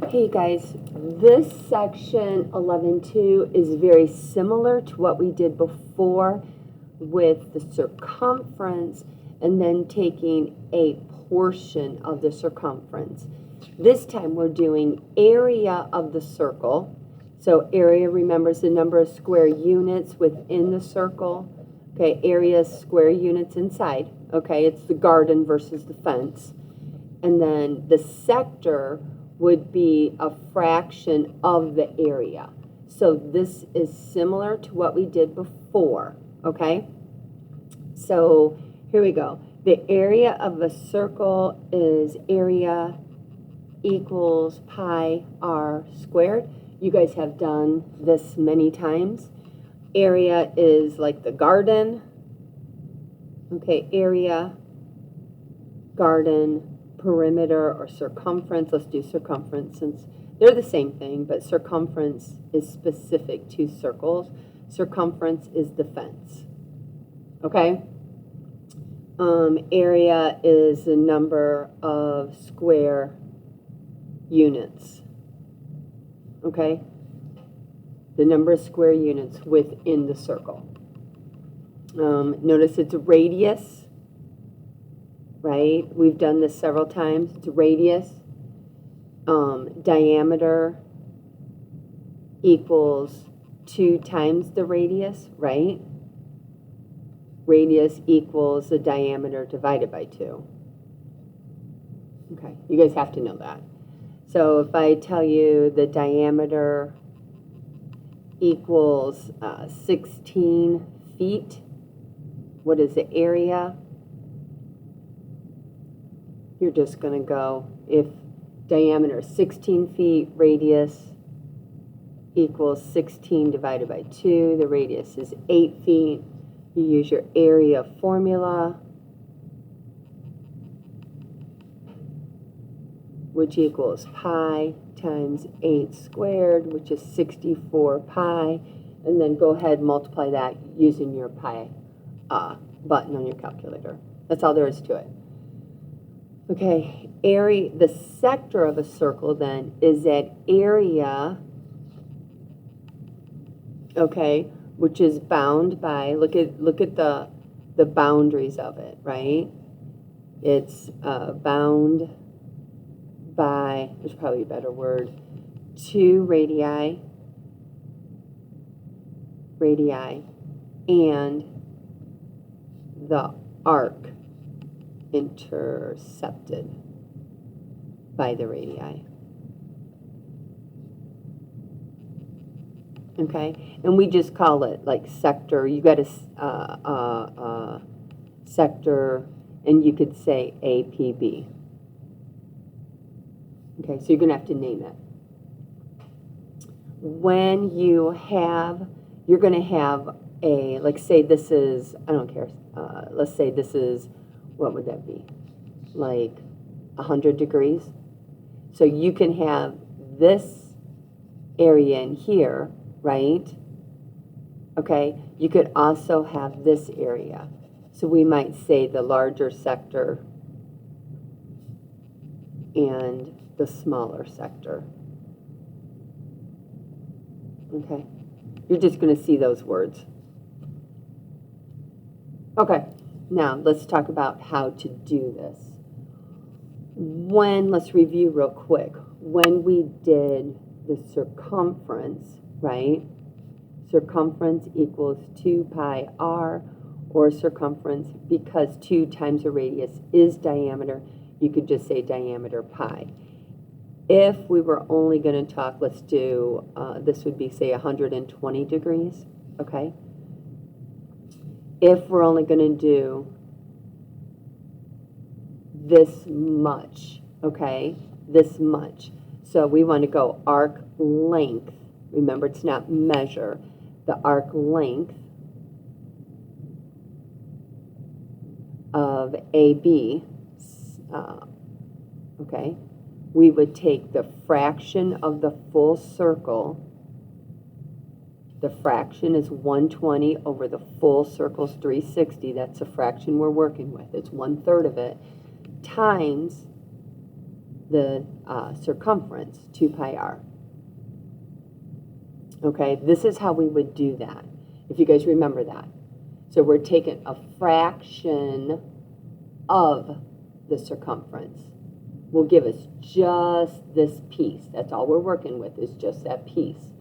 Hey guys, this section 11.2 is very similar to what we did before with the circumference and then taking a portion of the circumference. This time we're doing area of the circle. So area, remember, is the number of square units within the circle. Okay, area is square units inside. Okay, it's the garden versus the fence. And then the sector would be a fraction of the area. So this is similar to what we did before, okay? So here we go. The area of a circle is area equals pi r squared. You guys have done this many times. Area is like the garden. Okay, area, garden, perimeter, or circumference. Let's do circumference since they're the same thing, but circumference is specific to circles. Circumference is the fence. Okay? Area is the number of square units. Okay? The number of square units within the circle. Notice it's a radius, right? We've done this several times. It's a radius. Diameter equals 2 times the radius, right? Radius equals the diameter divided by 2. Okay, you guys have to know that. So if I tell you the diameter equals 16 feet, what is the area? You're just going to go, if diameter is 16 feet, radius equals 16 divided by 2, the radius is 8 feet. You use your area formula, which equals pi times 8 squared, which is 64 pi, and then go ahead and multiply that using your pi button on your calculator. That's all there is to it. Okay, area, the sector of a circle then is that area, okay, which is bound by, look at the boundaries of it, right? It's bound by, there's probably a better word, 2 radii, and the arc intercepted by the radii. Okay, and we just call it like sector. You got a sector, and you could say APB. Okay, so you're going to have to name it. When you have, you're going to have a, like say this is, I don't care, let's say this is, what would that be? Like 100 degrees. So you can have this area in here, right? Okay, you could also have this area. So we might say the larger sector and the smaller sector. Okay, you're just going to see those words. Okay, now let's talk about how to do this. Let's review real quick. When we did the circumference, right? Circumference equals 2 pi r, or circumference, because 2 times the radius is diameter, you could just say diameter pi. If we were only going to talk, let's do, this would be, say, 120 degrees, okay? If we're only going to do this much, okay, this much. So we want to go arc length. Remember, it's not measure. The arc length of AB, okay, we would take the fraction of the full circle. The fraction is 120 over the full circle's 360. That's the fraction we're working with. It's 1/3 of it, times the circumference, 2 pi r. Okay, this is how we would do that, if you guys remember that. So we're taking a fraction of the circumference. Will give us just this piece. That's all we're working with, is just that piece.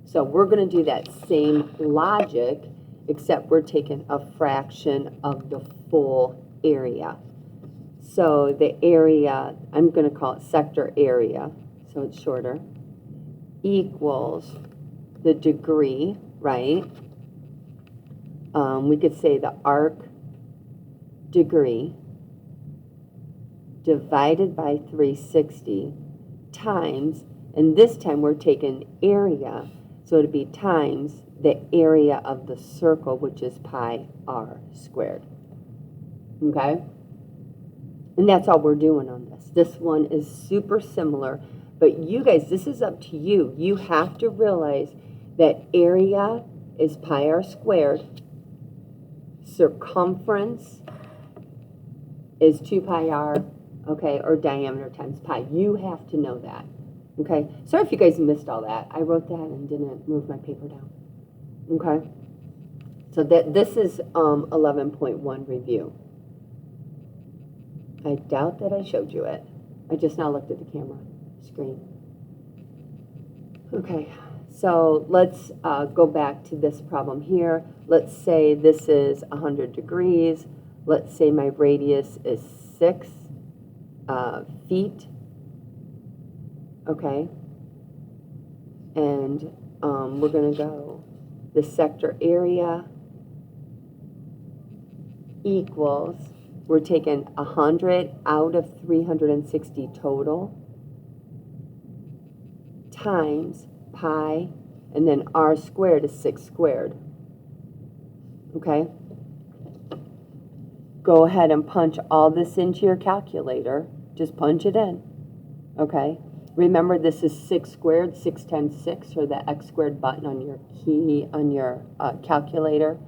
So we're going to do that same logic, except we're taking a fraction of the full area. So the area, I'm going to call it sector area, so it's shorter, equals the degree, right? We could say the arc degree divided by 360 times, and this time we're taking area, so it'd be times the area of the circle, which is pi r squared. Okay? And that's all we're doing on this. This one is super similar, but you guys, this is up to you. You have to realize that area is pi r squared, circumference is 2 pi r, okay, or diameter times pi. You have to know that, okay? Sorry if you guys missed all that. I wrote that and didn't move my paper down, okay? So this is 11.1 review. I doubt that I showed you it. I just now looked at the camera screen. Okay, so let's go back to this problem here. Let's say this is 100 degrees. Let's say my radius is 6 feet. Okay, and we're going to go the sector area equals, we're taking 100 out of 360 total times pi, and then r squared is 6 squared. Okay? Go ahead and punch all this into your calculator. Just punch it in. Okay? Remember, this is 6 squared, 6 times 6, or the x squared button on your key, on your calculator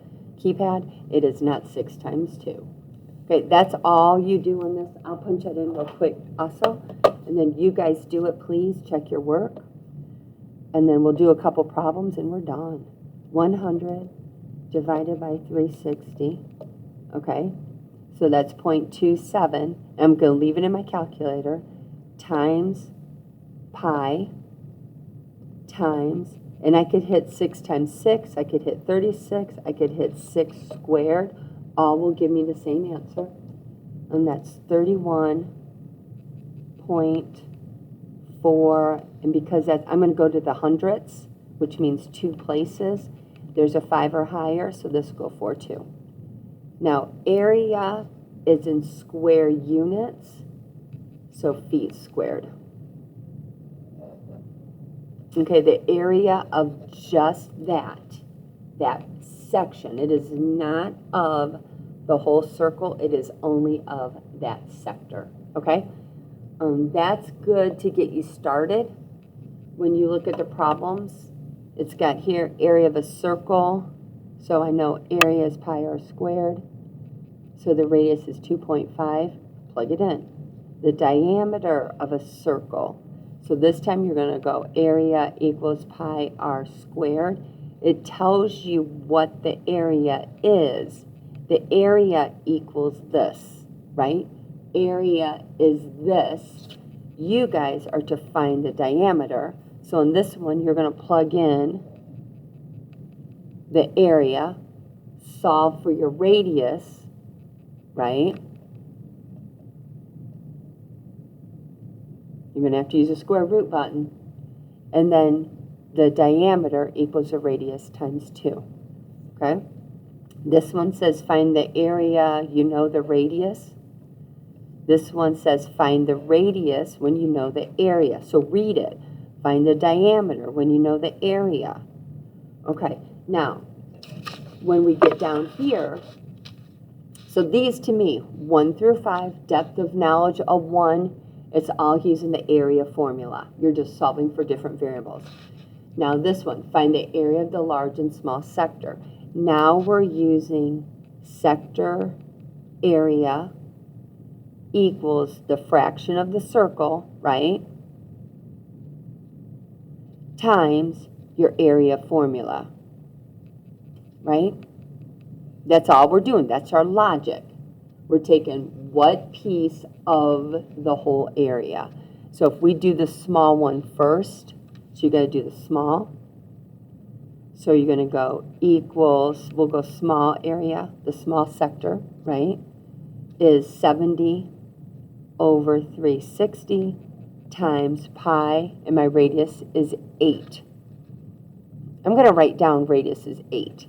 keypad. It is not 6 times 2. Okay, that's all you do on this. I'll punch it in real quick also. And then you guys do it, please. Check your work. And then we'll do a couple problems and we're done. 100 divided by 360. Okay, so that's 0.27. I'm going to leave it in my calculator. Times pi times, and I could hit 6 times 6. I could hit 36. I could hit 6 squared. All will give me the same answer. And that's 31.4. And because that's, I'm going to go to the hundredths, which means 2 places. There's a 5 or higher, so this will go 4.2. Now, area is in square units, so feet squared. Okay, the area of just that section. It is not of the whole circle. It is only of that sector. Okay, that's good to get you started. When you look at the problems, it's got here area of a circle. So I know area is pi r squared. So the radius is 2.5. Plug it in. The diameter of a circle. So this time you're going to go area equals pi r squared. It tells you what the area is. The area equals this, right? Area is this. You guys are to find the diameter. So in this one, you're going to plug in the area, solve for your radius, right? You're going to have to use a square root button. And then the diameter equals the radius times 2. Okay? This one says find the area, you know the radius. This one says find the radius when you know the area. So read it. Find the diameter when you know the area. Okay, now, when we get down here, so these to me, 1 through 5, depth of knowledge of 1, it's all using the area formula. You're just solving for different variables. Now this one, find the area of the large and small sector. Now we're using sector area equals the fraction of the circle, right, times your area formula, right? That's all we're doing. That's our logic. We're taking what piece of the whole area. So if we do the small one first, so you're going to do the small. So you're going to go equals, we'll go small area, the small sector, right, is 70 over 360 times pi, and my radius is 8. I'm going to write down radius is 8.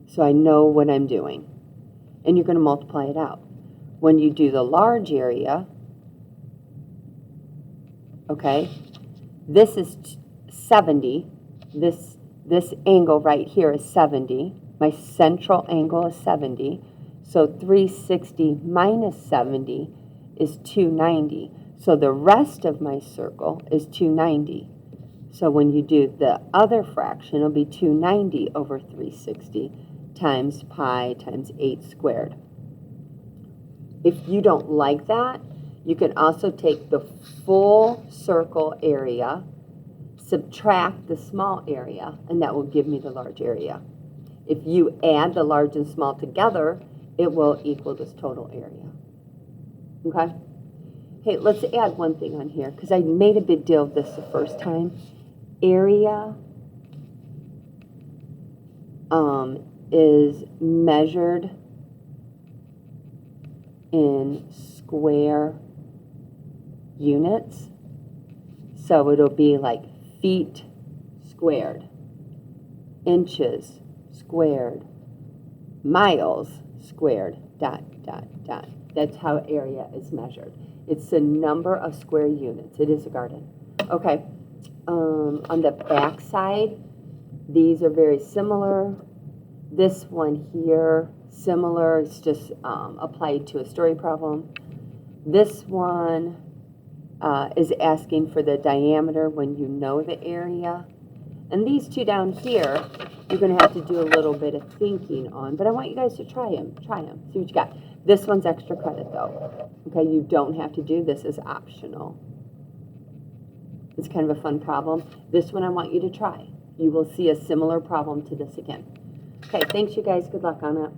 So I know what I'm doing. And you're going to multiply it out. When you do the large area, okay, this is 70. This angle right here is 70. My central angle is 70. So 360 minus 70 is 290. So the rest of my circle is 290. So when you do the other fraction, it'll be 290 over 360 times pi times 8 squared. If you don't like that, you can also take the full circle area, subtract the small area, and that will give me the large area. If you add the large and small together, it will equal this total area. Okay? Hey, let's add one thing on here, because I made a big deal of this the first time. Area is measured in square units. So it'll be like feet squared, inches squared, miles squared, dot, dot, dot. That's how area is measured. It's the number of square units. It is a garden. Okay. On the back side, these are very similar. This one here, similar. It's just applied to a story problem. This one is asking for the diameter when you know the area. And these two down here, you're going to have to do a little bit of thinking on. But I want you guys to try them. See what you got. This one's extra credit, though. Okay, you don't have to do this. Is optional. It's kind of a fun problem. This one I want you to try. You will see a similar problem to this again. Okay, thanks, you guys. Good luck on it.